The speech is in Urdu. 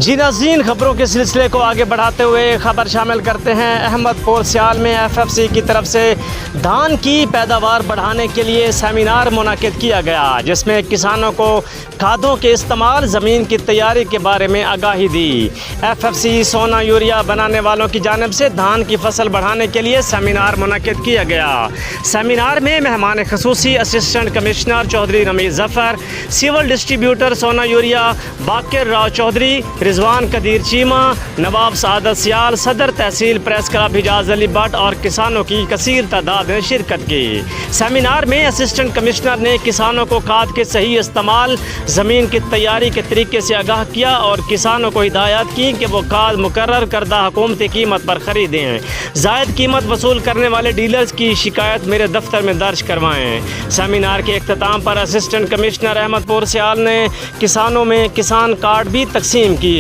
جی ناظرین، خبروں کے سلسلے کو آگے بڑھاتے ہوئے خبر شامل کرتے ہیں۔ احمد پور سیال میں FFC کی طرف سے دھان کی پیداوار بڑھانے کے لیے سیمینار منعقد کیا گیا، جس میں کسانوں کو کھادوں کے استعمال، زمین کی تیاری کے بارے میں آگاہی دی۔ FFC سونا یوریا بنانے والوں کی جانب سے دھان کی فصل بڑھانے کے لیے سیمینار منعقد کیا گیا۔ سیمینار میں مہمان خصوصی assistant commissioner Chaudhry Rameez Zafar, sole distributor Sona urea Baqir Rao Chaudhry, Rizwan Qadeer Cheema, Nawab Saadat Sial, صدر تحصیل پریس کلب حجاز علی بٹ اور کسانوں کی کثیر تعداد نے شرکت کی۔ سیمینار میں اسسٹنٹ کمشنر نے کسانوں کو کھاد کے صحیح استعمال، زمین کی تیاری کے طریقے سے آگاہ کیا اور کسانوں کو ہدایت کی کہ وہ کھاد مقرر کردہ حکومتی قیمت پر خریدیں۔ زائد قیمت وصول کرنے والے ڈیلرز کی شکایت میرے دفتر میں درج کروائیں۔ سیمینار کے اختتام پر اسسٹنٹ کمشنر احمد پور سیال نے کسانوں میں کسان کارڈ بھی تقسیم کیے۔